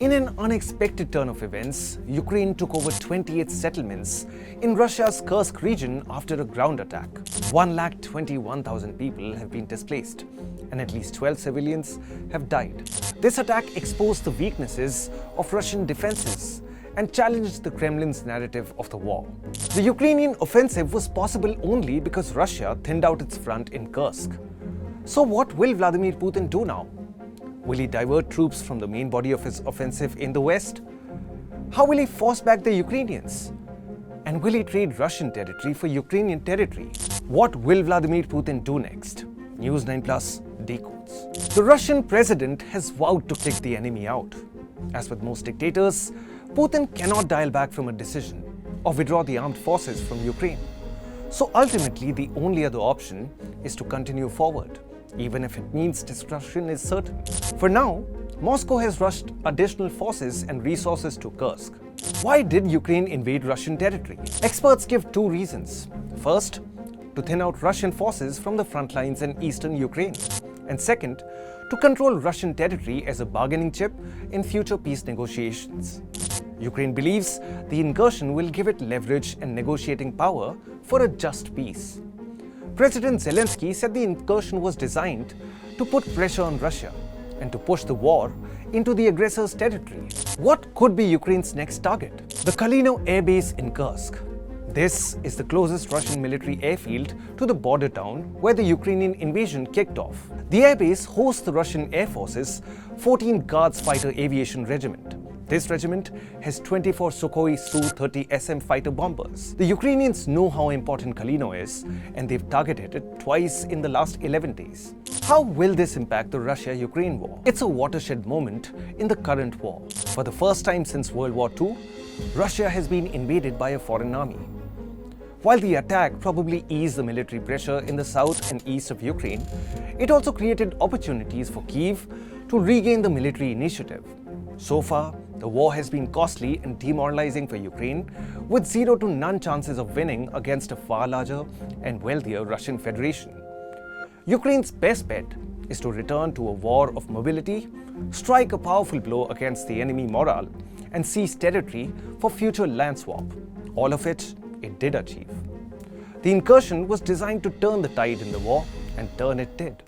In an unexpected turn of events, Ukraine took over 28 settlements in Russia's Kursk region after a ground attack. 121,000 people have been displaced, and at least 12 civilians have died. This attack exposed the weaknesses of Russian defenses and challenged the Kremlin's narrative of the war. The Ukrainian offensive was possible only because Russia thinned out its front in Kursk. So what will Vladimir Putin do now? Will he divert troops from the main body of his offensive in the west? How will he force back the Ukrainians? And will he trade Russian territory for Ukrainian territory? What will Vladimir Putin do next? News9 Plus Decodes. The Russian president has vowed to kick the enemy out. As with most dictators, Putin cannot dial back from a decision or withdraw the armed forces from Ukraine. So ultimately, the only other option is to continue forward, even if it means destruction is certain. For now, Moscow has rushed additional forces and resources to Kursk. Why did Ukraine invade Russian territory? Experts give two reasons. First, to thin out Russian forces from the front lines in eastern Ukraine. And second, to control Russian territory as a bargaining chip in future peace negotiations. Ukraine believes the incursion will give it leverage and negotiating power for a just peace. President Zelensky said the incursion was designed to put pressure on Russia and to push the war into the aggressor's territory. What could be Ukraine's next target? The Kalino Air Base in Kursk. This is the closest Russian military airfield to the border town where the Ukrainian invasion kicked off. The airbase hosts the Russian Air Force's 14th Guards Fighter Aviation Regiment. This regiment has 24 Sukhoi Su-30 SM fighter bombers. The Ukrainians know how important Kalino is, and they've targeted it twice in the last 11 days. How will this impact the Russia-Ukraine war? It's a watershed moment in the current war. For the first time since World War II, Russia has been invaded by a foreign army. While the attack probably eased the military pressure in the south and east of Ukraine, it also created opportunities for Kyiv to regain the military initiative. So far, the war has been costly and demoralizing for Ukraine, with 0 to none chances of winning against a far larger and wealthier Russian Federation. Ukraine's best bet is to return to a war of mobility, strike a powerful blow against the enemy morale, and seize territory for future land swap, all of which it did achieve. The incursion was designed to turn the tide in the war, and turn it did.